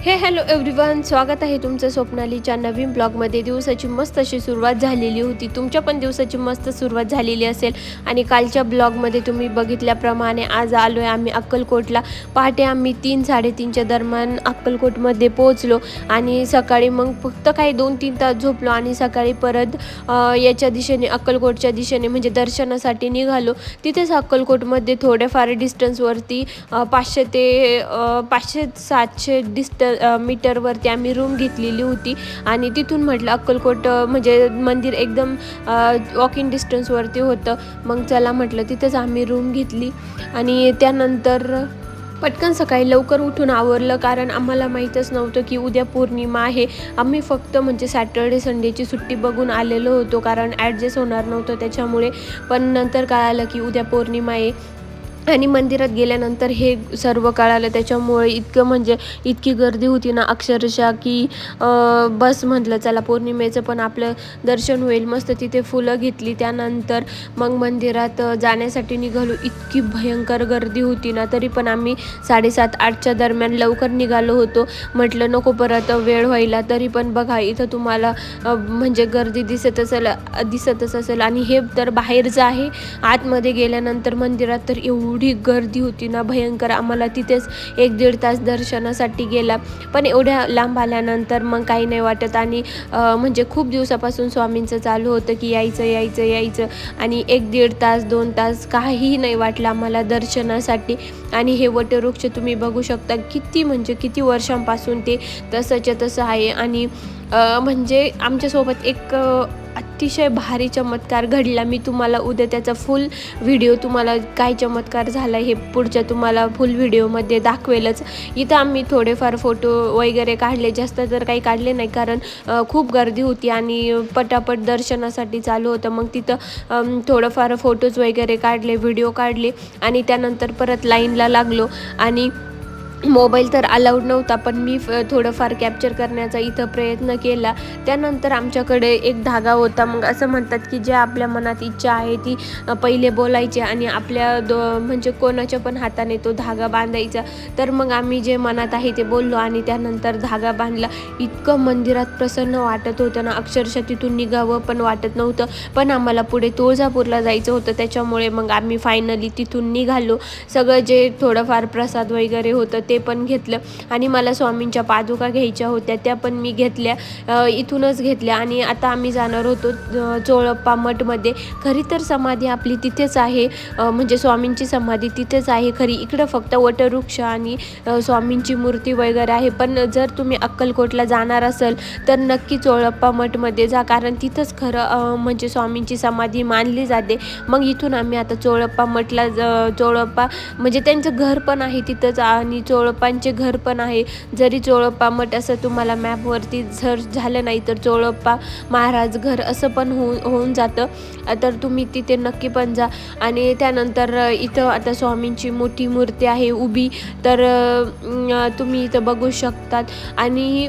Hello everyone, स्वागत आहे तुमचं स्वप्नालीच्या नवीन ब्लॉगमध्ये. दिवसाची मस्त अशी सुरुवात झालेली होती. तुमच्या पण दिवसाची मस्त सुरुवात झालेली असेल. आणि कालच्या ब्लॉगमध्ये तुम्ही बघितल्याप्रमाणे आज आलो आहे आम्ही अक्कलकोटला. पहाटे आम्ही 3-3:30च्या दरम्यान अक्कलकोटमध्ये पोहोचलो आणि सकाळी मग फक्त काही 2-3 तास झोपलो आणि सकाळी परत याच्या दिशेने अक्कलकोटच्या दिशेने म्हणजे दर्शनासाठी निघालो. तिथेच अक्कलकोटमध्ये थोड्याफार डिस्टन्सवरती 500 ते 500-700 मीटरवरती आम्ही रूम घेतलेली होती. आणि तिथून म्हटलं अक्कलकोट म्हणजे मंदिर एकदम वॉकिंग डिस्टन्सवरती होतं. मग चला म्हटलं तिथंच आम्ही रूम घेतली आणि त्यानंतर पटकन सकाळी लवकर उठून आवरलं, कारण आम्हाला माहीतच नव्हतं की उद्या पौर्णिमा आहे. आम्ही फक्त म्हणजे सॅटर्डे संडेची सुट्टी बघून आलेलो होतो, कारण ॲडजस्ट होणार नव्हतं त्याच्यामुळे. पण नंतर कळालं की उद्या पौर्णिमा आहे आणि मंदिरात गेल्यानंतर हे सर्व कळालं. त्याच्यामुळे इतकं म्हणजे इतकी गर्दी होती ना अक्षरशः की बस म्हटलं चला पौर्णिमेचं पण आपलं दर्शन होईल. मस्त तिथे फुलं घेतली. त्यानंतर मग मंदिरात जाण्यासाठी निघालो. इतकी भयंकर गर्दी होती ना, तरी पण आम्ही 7:30-8च्या दरम्यान लवकर निघालो होतो. म्हटलं नको परत वेळ व्हायला. तरी पण बघा इथं तुम्हाला म्हणजे गर्दी दिसतच असेल. आणि हे तर बाहेरचं आहे. आतमध्ये गेल्यानंतर मंदिरात तर एवढी गर्दी होती ना भयंकर. आम्हाला तिथेच 1-1.5 तास दर्शनासाठी गेला. पण एवढ्या लांब आल्यानंतर मग काही नाही वाटत. आणि म्हणजे खूप दिवसापासून स्वामींचं चालू होतं की यायचं आणि 1-1.5 तास 2 तास काहीही नाही वाटलं आम्हाला दर्शनासाठी. आणि हे वटवृक्ष तुम्ही बघू शकता किती वर्षांपासून ते तसंच्या तसं आहे. आणि म्हणजे आमच्यासोबत एक अतिशय भारी चमत्कार घडला. मी तुम्हाला उद्या त्याचा फुल व्हिडिओ तुम्हाला काय चमत्कार झाला हे पुढच्या तुम्हाला फुल व्हिडिओमध्ये दाखवेलच. इथं आम्ही थोडेफार फोटो वगैरे काढले, जास्त तर काही काढले नाही, कारण खूप गर्दी होती आणि पटापट दर्शनासाठी चालू होतं. मग तिथं थोडंफार फोटोज वगैरे काढले, व्हिडिओ काढले आणि त्यानंतर परत लाईनला लागलो. आणि मोबाईल तर अलाउड नव्हता, पण मी थोडंफार कॅप्चर करण्याचा इथं प्रयत्न केला. त्यानंतर आमच्याकडे एक धागा होता. मग असं म्हणतात की ज्या आपल्या मनात इच्छा आहे ती पहिले बोलायची आणि आपल्या म्हणजे कोणाच्या पण हाताने तो धागा बांधायचा. तर मग आम्ही जे मनात आहे ते बोललो आणि त्यानंतर धागा बांधला. इतकं मंदिरात प्रसन्न वाटत होतं ना, अक्षरशः तिथून निघावं पण वाटत नव्हतं. पण आम्हाला पुढे तुळजापूरला जायचं होतं, त्याच्यामुळे मग आम्ही फायनली तिथून निघालो. सगळं जे थोडंफार प्रसाद वगैरे होतं ते पण घेतलं. आणि मला स्वामींच्या पादुका घ्यायच्या होत्या, त्या पण मी घेतल्या, इथूनच घेतल्या. आणि आता आम्ही जाणार होतो चोळप्पा मठमध्ये. खरी तर समाधी आपली तिथेच आहे, म्हणजे स्वामींची समाधी तिथेच आहे खरी. इकडं फक्त वटवृक्ष आणि स्वामींची मूर्ती वगैरे आहे. पण जर तुम्ही अक्कलकोटला जाणार असाल तर नक्की चोळप्पा मठमध्ये जा, कारण तिथंच खरं म्हणजे स्वामींची समाधी मानली जाते. मग इथून आम्ही आता चोळप्पा मठला चोळप्पा म्हणजे त्यांचं घर पण आहे तिथंच आणि चोळप्पांचे घर पण आहे. जरी चोळप्पा मठ असं तुम्हाला मॅपवरती सर्च झालं नाही तर चोळप्पा महाराज घर असं पण होऊन जातं. तर तुम्ही तिथे नक्की पण जा. आणि त्यानंतर इथं आता स्वामींची मोठी मूर्ती आहे उभी, तर तुम्ही इथं बघू शकतात. आणि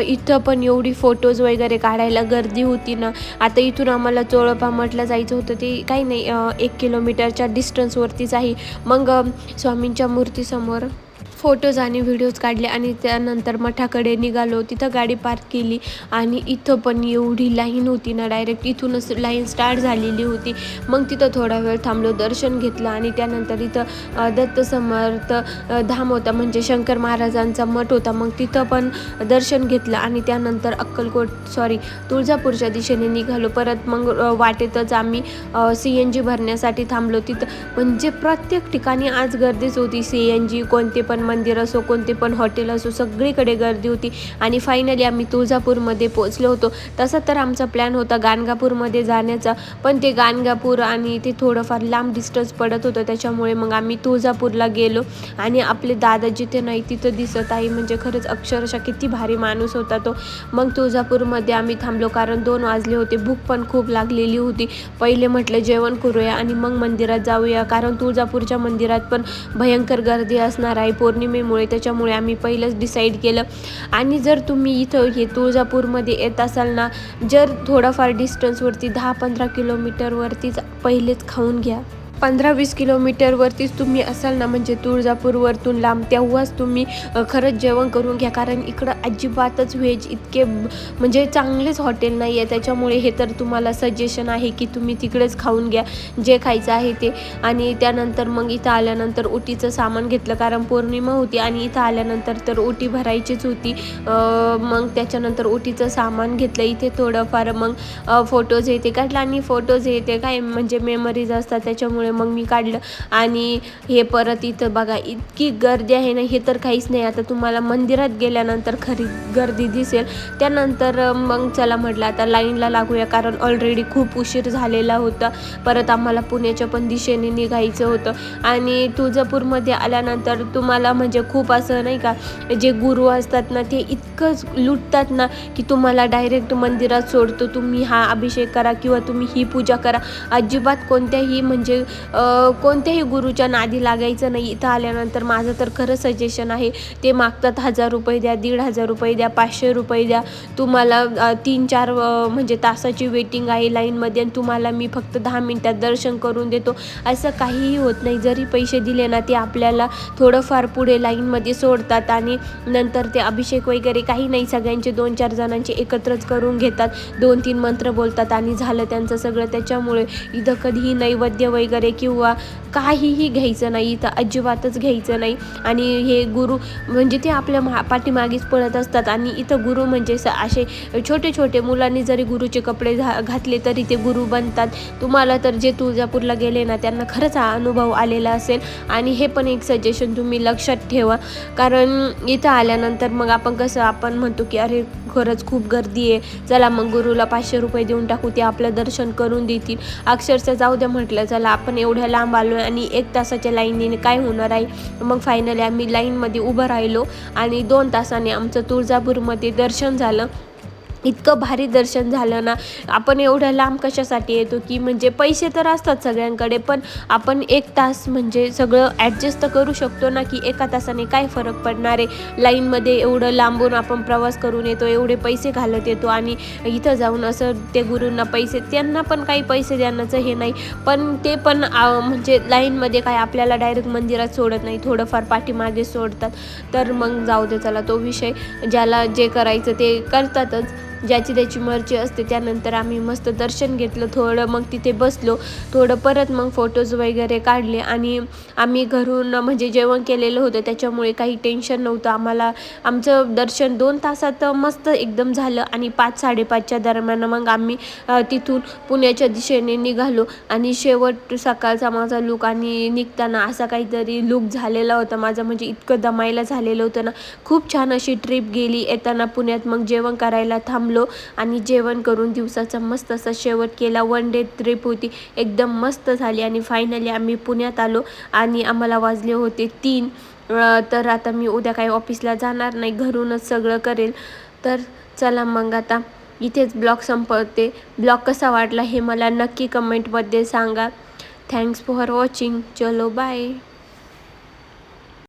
इथं पण एवढी फोटोज वगैरे काढायला गर्दी होती ना. आता इथून आम्हाला चोळप्पा मठला जायचं होतं, ते काही नाही 1 किलोमीटरच्या डिस्टन्सवरतीच आहे. मग स्वामींच्या मूर्तीसमोर फोटोज आणि व्हिडिओज काढले आणि त्यानंतर मठाकडे निघालो. तिथं गाडी पार्क केली आणि इथं पण एवढी लाईन होती ना, डायरेक्ट इथूनच लाईन स्टार्ट झालेली होती. मग तिथं थोडा वेळ थांबलो, दर्शन घेतलं आणि त्यानंतर इथं दत्त समर्थ धाम होता, म्हणजे शंकर महाराजांचा मठ होता. मग तिथं पण दर्शन घेतलं आणि त्यानंतर तुळजापूरच्या दिशेने निघालो. परत मग वाटेतच आम्ही CNG भरण्यासाठी थांबलो. तिथं म्हणजे प्रत्येक ठिकाणी आज गर्दीच होती. CNG कोणते पण मंदिर असो, कोणते पण हॉटेल असो, सगळीकडे गर्दी होती. आणि फायनली आम्ही तुळजापूरमध्ये पोचलो होतो. तसा तर आमचा प्लॅन होता गाणगापूरमध्ये जाण्याचा, पण ते गाणगापूर आणि ते थोडंफार लांब डिस्टन्स पडत होतं, त्याच्यामुळे मग आम्ही तुळजापूरला गेलो. आणि आपले दादा जिथे नाही तिथं दिसत आहे, म्हणजे खरंच अक्षरशः किती भारी माणूस होता तो. मग तुळजापूरमध्ये आम्ही थांबलो, कारण 2 वाजले होते. भूक पण खूप लागलेली होती. पहिले म्हटलं जेवण करूया आणि मग मंदिरात जाऊया, कारण तुळजापूरच्या मंदिरात पण भयंकर गर्दी असणार आहे पौर्णिमेमुळे. त्याच्यामुळे आम्ही पहिलंच डिसाईड केलं. आणि जर तुम्ही इथं हे तुळजापूरमध्ये येत असाल ना, जर थोडाफार डिस्टन्सवरती 10-15 किलोमीटरवरतीच पहिलेच खाऊन घ्या. 15-20 किलोमीटरवरतीच तुम्ही असाल ना, म्हणजे तुळजापूरवरतून लांब, तेव्हाच तुम्ही खरंच जेवण करून घ्या. कारण इकडं अजिबातच व्हेज इतके म्हणजे चांगलेच हॉटेल नाही आहे. त्याच्यामुळे हे तर तुम्हाला सजेशन आहे की तुम्ही तिकडेच खाऊन घ्या जे खायचं आहे ते. आणि त्यानंतर मग इथं आल्यानंतर ओटीचं सामान घेतलं, कारण पौर्णिमा होती आणि इथं आल्यानंतर तर ओटी भरायचीच होती. मग त्याच्यानंतर ओटीचं सामान घेतलं. इथे थोडंफार मग फोटोज हे ते काढलं आणि फोटोज हे ते काय म्हणजे मेमरीज असतात, त्याच्यामुळे मग मी काढलं. आणि हे परत इथं बघा इतकी गर्दी आहे ना, हे तर काहीच नाही. आता तुम्हाला मंदिरात गेल्यानंतर खरी गर्दी दिसेल. त्यानंतर मग चला म्हटलं आता लाईनला लागूया, कारण ऑलरेडी खूप उशीर झालेला होता. परत आम्हाला पुण्याच्या पण दिशेने निघायचं होतं. आणि तुळजापूरमध्ये आल्यानंतर तुम्हाला म्हणजे खूप असं नाही का, जे गुरु असतात ना ते इतकं लुटतात ना की तुम्हाला डायरेक्ट मंदिरात सोडतो, तुम्ही हा अभिषेक करा किंवा तुम्ही ही पूजा करा. अजिबात कोणत्याही म्हणजे कोणत्याही गुरुच्या नादी लागायचं नाही. इथं आल्यानंतर माझं तर खरं सजेशन आहे, ते मागतात 1000 रुपये द्या, 1500 रुपये द्या, 500 रुपये द्या. तुम्हाला 3-4 म्हणजे तासाची वेटिंग आहे लाईनमध्ये आणि तुम्हाला मी फक्त 10 मिनिटात दर्शन करून देतो, असं काहीही होत नाही. जरी पैसे दिले ना, ते आपल्याला थोडंफार पुढे लाईनमध्ये सोडतात आणि नंतर ते अभिषेक वगैरे काही नाही, सगळ्यांचे 2-4 जणांचे एकत्रच करून घेतात, 2-3 मंत्र बोलतात आणि झालं त्यांचं सगळं. त्याच्यामुळे इथं कधीही नैवेद्य वगैरे किंवा काहीही घ्यायचं नाही, इथं अजिबातच घ्यायचं नाही. आणि हे गुरु म्हणजे ते आपल्या पाठीमागेच पळत असतात. आणि इथं गुरु म्हणजे असे छोटे छोटे मुलांनी जरी गुरुचे कपडे घातले तरी ते गुरु बनतात. तुम्हाला तर जे तुळजापूरला गेले ना त्यांना खरंच हा अनुभव आलेला असेल. आणि हे पण एक सजेशन तुम्ही लक्षात ठेवा, कारण इथं आल्यानंतर मग आपण म्हणतो की अरे खरंच खूप गर्दी आहे, चला मग गुरुला 500 रुपये देऊन टाकू, ते आपलं दर्शन करून देतील. अक्षरशः जाऊ द्या म्हटलं, चला आपण एवढ्या लांब आलो आणि 1 तासाच्या लाईनीने काय होणार आहे. मग फायनली आम्ही लाईनमध्ये उभं राहिलो आणि 2 तासाने आमचं तुळजापूरमध्ये दर्शन झालं. इतकं भारी दर्शन झालं ना. आपण एवढ्या लांब कशासाठी येतो, की म्हणजे पैसे तर असतात सगळ्यांकडे, पण आपण 1 तास म्हणजे सगळं ॲडजस्ट तर करू शकतो ना, की 1 तासाने काय फरक पडणार आहे. लाईनमध्ये एवढं लांबून आपण प्रवास करून येतो, एवढे पैसे घालत येतो आणि इथं जाऊन असं ते गुरूंना पैसे, त्यांना पण काही पैसे देण्याचं हे नाही, पण ते पण म्हणजे लाईनमध्ये काय आपल्याला डायरेक्ट मंदिरात सोडत नाही, थोडंफार पाठीमागे सोडतात. तर मग जाऊ दे, चला तो विषय, ज्याला जे करायचं ते करतातच, ज्याची त्याची मर्जी असते. त्यानंतर आम्ही मस्त दर्शन घेतलं, थोडं मग तिथे बसलो, थोडं परत मग फोटोज वगैरे काढले. आणि आम्ही घरून म्हणजे जेवण केलेलं होतं, त्याच्यामुळे काही टेन्शन नव्हतं आम्हाला. आमचं दर्शन 2 तासात मस्त एकदम झालं. आणि 5-5:30च्या दरम्यान मग आम्ही तिथून पुण्याच्या दिशेने निघालो. आणि शेवट सकाळचा माझा लूक आणि निघताना असा काहीतरी लूक झालेला होता माझा, म्हणजे इतकं दमायला झालेलं होतं ना. खूप छान अशी ट्रिप गेली. येताना पुण्यात मग जेवण करायला थांबलो आणि जेवण करून दिवसाचा मस्त असा शेवट केला. 1 डे ट्रिप होती, एकदम मस्त झाली. आणि फायनली आम्ही पुण्यात आलो आणि आम्हाला वाजले होते 3. तर आता मी उद्या काही ऑफिसला जाणार नाही, घरूनच सगळं करेल. तर चला मग आता इथेच ब्लॉग संपवते. ब्लॉग कसा वाटला हे मला नक्की कमेंटमध्ये सांगा. Thanks for watching. चलो बाय.